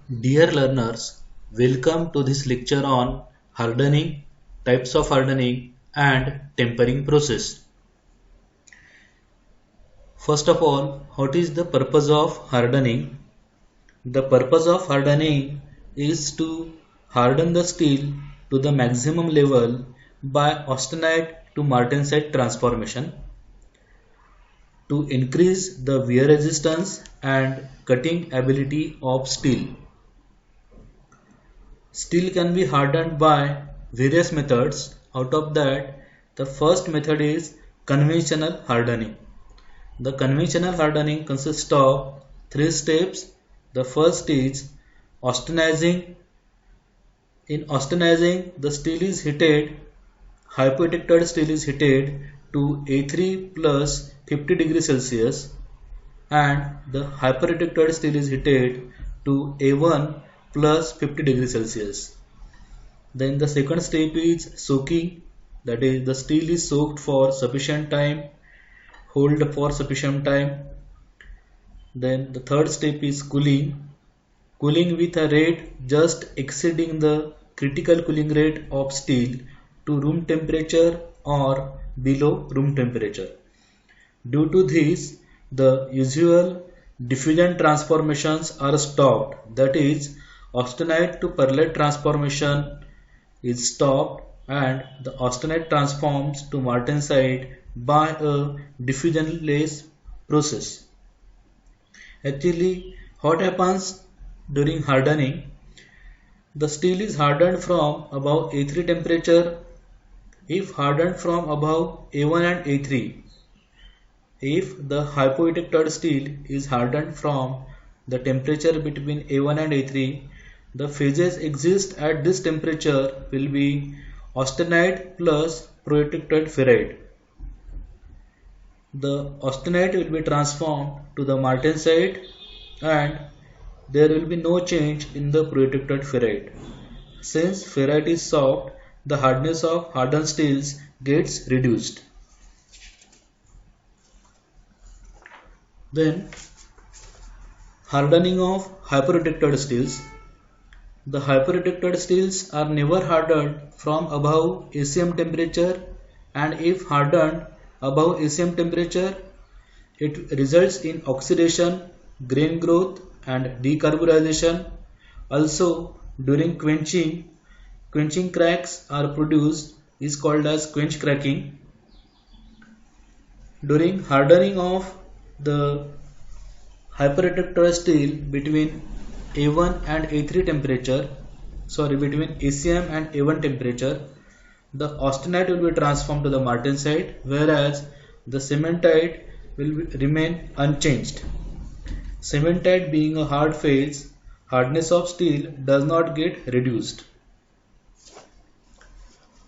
Dear learners, welcome to this lecture on hardening, types of hardening and tempering process. First of all, what is the purpose of hardening? The purpose of hardening is to harden the steel to the maximum level by austenite to martensite transformation to increase the wear resistance and cutting ability of steel. Steel can be hardened by various methods. Out of that, the first method is conventional hardening. The conventional hardening consists of three steps. The first is austenizing. In austenizing, the steel is heated, hypoelectric steel is heated to A3 plus 50 degrees Celsius and the hyperelectric steel is heated to A1 plus 50 degrees Celsius. Then the second step is soaking, that is the steel is soaked for sufficient time, hold for sufficient time. Then the third step is cooling, cooling with a rate just exceeding the critical cooling rate of steel to room temperature or below room temperature. Due to this, the usual diffusion transformations are stopped, that is austenite to pearlite transformation is stopped and the austenite transforms to martensite by a diffusionless process. Actually, what happens during hardening? The steel is hardened from above A3 temperature. If hardened from above A1 and A3, if the hypoelectric steel is hardened from the temperature between A1 and A3, the phases exist at this temperature will be austenite plus proelectric ferrite. The austenite will be transformed to the martensite and there will be no change in the proelectric ferrite. Since ferrite is soft, the hardness of hardened steels gets reduced. Then hardening of hyperelectric steels. The hyperelectric steels are never hardened from above ACM temperature, and if hardened above ACM temperature, it results in oxidation, grain growth and decarburization. Also during quenching cracks are produced is called as quench cracking. During hardening of the hyperelectric steel between A1 and A3 temperature, between ACM and A1 temperature, the austenite will be transformed to the martensite, whereas the cementite will remain unchanged. Cementite being a hard phase, hardness of steel does not get reduced.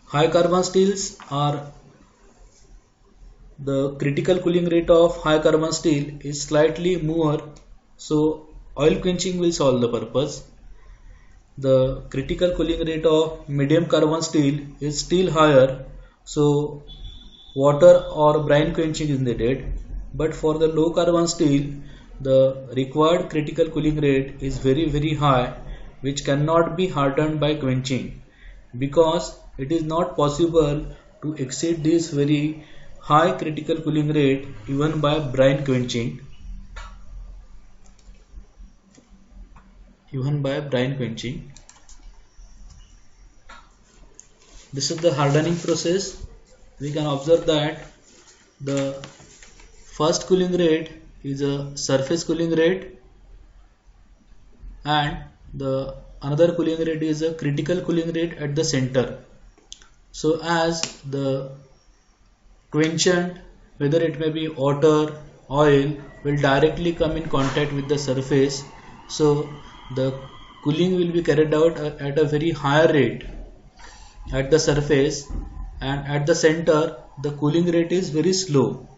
High carbon steels are the critical cooling rate of high carbon steel is slightly more, so oil quenching will solve the purpose. The critical cooling rate of medium carbon steel is still higher, so water or brine quenching is needed. But for the low carbon steel, the required critical cooling rate is very high, which cannot be hardened by quenching because it is not possible to exceed this very high critical cooling rate even by brine quenching. This is the hardening process. We can observe that the first cooling rate is a surface cooling rate and the another cooling rate is a critical cooling rate at the center. So as the quenchant, whether it may be water, oil, will directly come in contact with the surface, so the cooling will be carried out at a very higher rate at the surface, and at the center the cooling rate is very slow.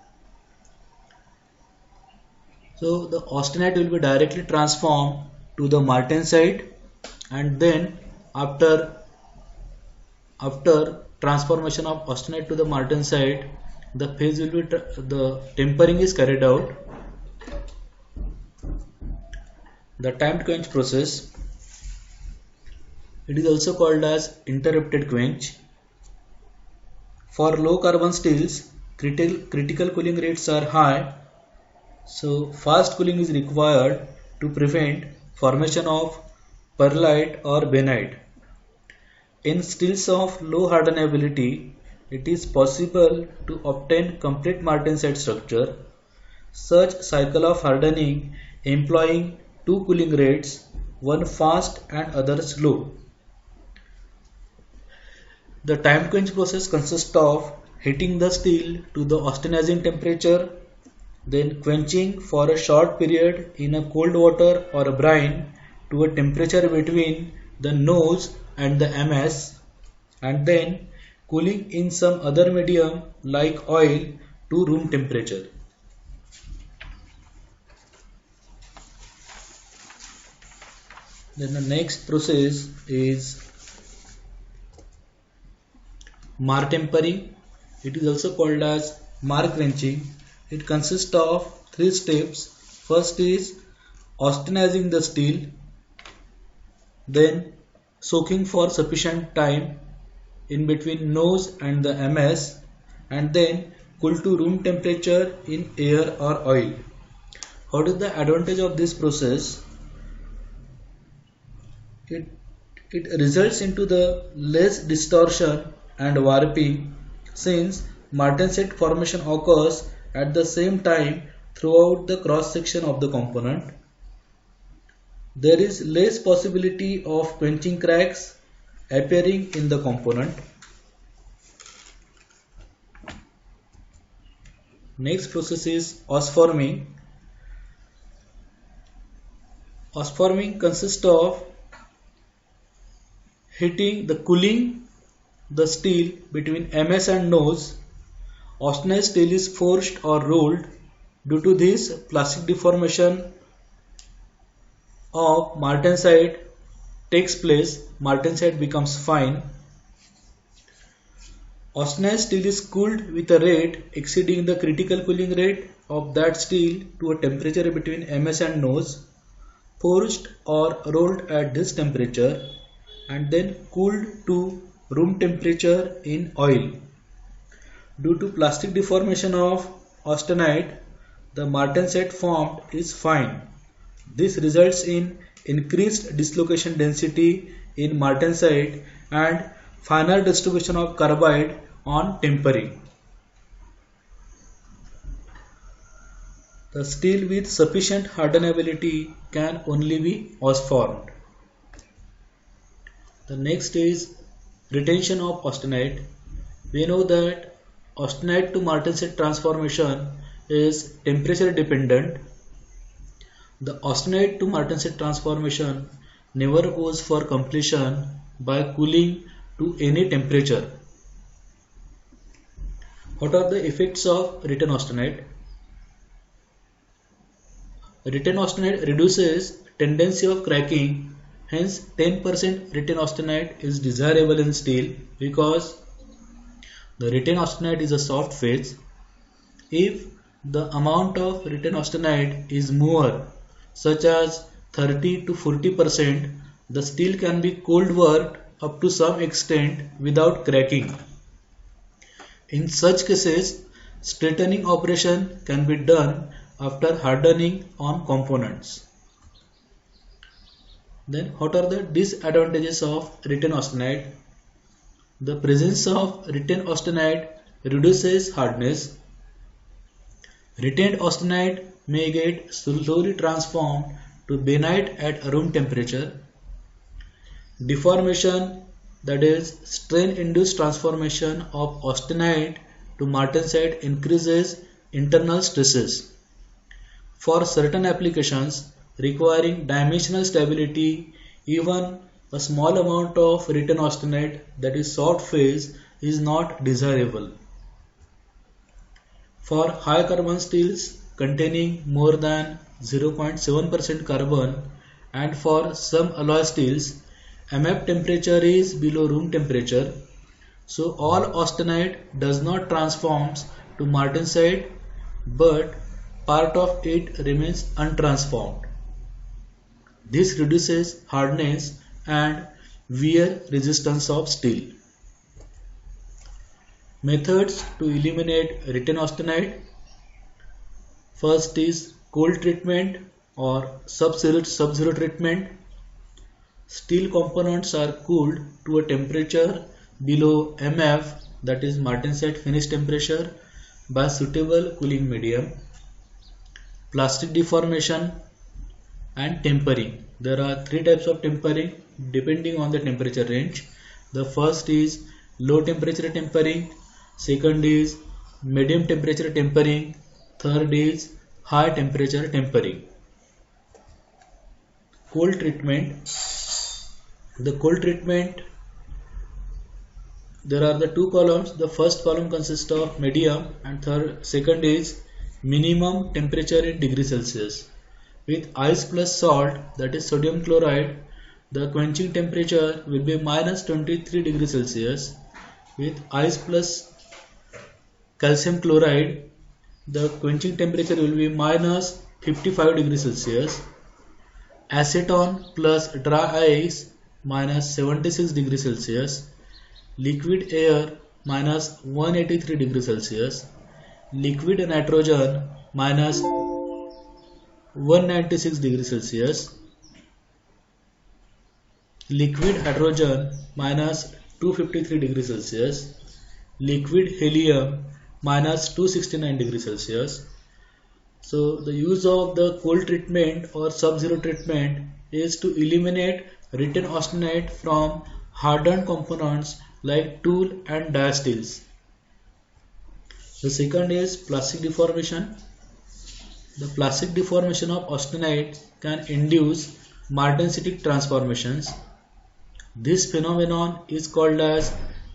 So the austenite will be directly transformed to the martensite, and then after transformation of austenite to the martensite, the phase will be the tempering is carried out. The timed quench process. It is also called as interrupted quench. For low carbon steels, critical cooling rates are high, so fast cooling is required to prevent formation of pearlite or bainite. In steels of low hardenability, it is possible to obtain complete martensite structure. Such cycle of hardening employing two cooling rates, one fast and other slow. The time quench process consists of heating the steel to the austenizing temperature, then quenching for a short period in a cold water or a brine to a temperature between the nose and the MS, and then cooling in some other medium like oil to room temperature. Then the next process is mar tempering. It is also called as mar quenching. It consists of three steps. First is austenizing the steel, then soaking for sufficient time in between nose and the MS, and then cool to room temperature in air or oil. What is the advantage of this process? It results into the less distortion and warping, since martensite formation occurs at the same time throughout the cross section of the component. There is less possibility of quenching cracks appearing in the component. Next process is osforming. Osforming consists of cooling the steel between MS and nose. Austenized steel is forged or rolled. Due to this, plastic deformation of martensite takes place. Martensite becomes fine. Austenized steel is cooled with a rate exceeding the critical cooling rate of that steel to a temperature between MS and nose, forged or rolled at this temperature, and then cooled to room temperature in oil. Due to plastic deformation of austenite, the martensite formed is fine. This results in increased dislocation density in martensite and finer distribution of carbide on tempering. The steel with sufficient hardenability can only be osformed. The next is retention of austenite. We know that austenite to martensite transformation is temperature dependent. The austenite to martensite transformation never goes for completion by cooling to any temperature. What are the effects of retained austenite? Retained austenite reduces tendency of cracking. Hence 10% retained austenite is desirable in steel because the retained austenite is a soft phase. If the amount of retained austenite is more, such as 30 to 40%, the steel can be cold worked up to some extent without cracking. In such cases, straightening operation can be done after hardening on components. Then what are the disadvantages of retained austenite? The presence of retained austenite reduces hardness. Retained austenite may get slowly transformed to bainite at room temperature. Deformation, that is strain-induced transformation of austenite to martensite, increases internal stresses. For certain applications requiring dimensional stability, even a small amount of retained austenite, that is soft phase, is not desirable. For high carbon steels containing more than 0.7% carbon and for some alloy steels, MF temperature is below room temperature, so all austenite does not transforms to martensite, but part of it remains untransformed. This reduces hardness and wear resistance of steel. Methods to eliminate written austenite. First is cold treatment or sub-zero treatment. Steel components are cooled to a temperature below MF, that is Martenset finish temperature, by suitable cooling medium. Plastic deformation and tempering. There are three types of tempering depending on the temperature range. The first is low temperature tempering, second is medium temperature tempering, third is high temperature tempering. Cold treatment. The cold treatment, there are the two columns. The first column consists of medium and second is minimum temperature in degrees Celsius. With ice plus salt, that is sodium chloride, the quenching temperature will be minus 23 degrees Celsius. With ice plus calcium chloride, the quenching temperature will be minus 55 degrees Celsius. Acetone plus dry ice minus 76 degrees Celsius. Liquid air minus 183 degrees Celsius. Liquid nitrogen minus 196 degrees Celsius. Liquid hydrogen minus 253 degrees Celsius. Liquid helium minus 269 degrees Celsius. So the use of the cold treatment or sub-zero treatment is to eliminate written austenite from hardened components like tool and die steels. The second is plastic deformation. The plastic deformation of austenite can induce martensitic transformations. This phenomenon is called as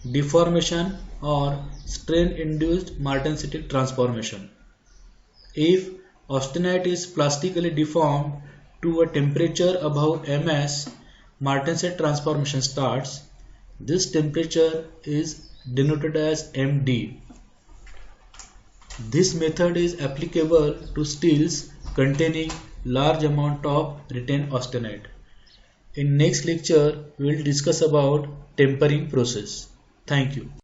deformation or strain-induced martensitic transformation. If austenite is plastically deformed to a temperature above Ms, martensitic transformation starts. This temperature is denoted as MD. This method is applicable to steels containing large amount of written austenite. In next lecture, we will discuss about tempering process. Thank you.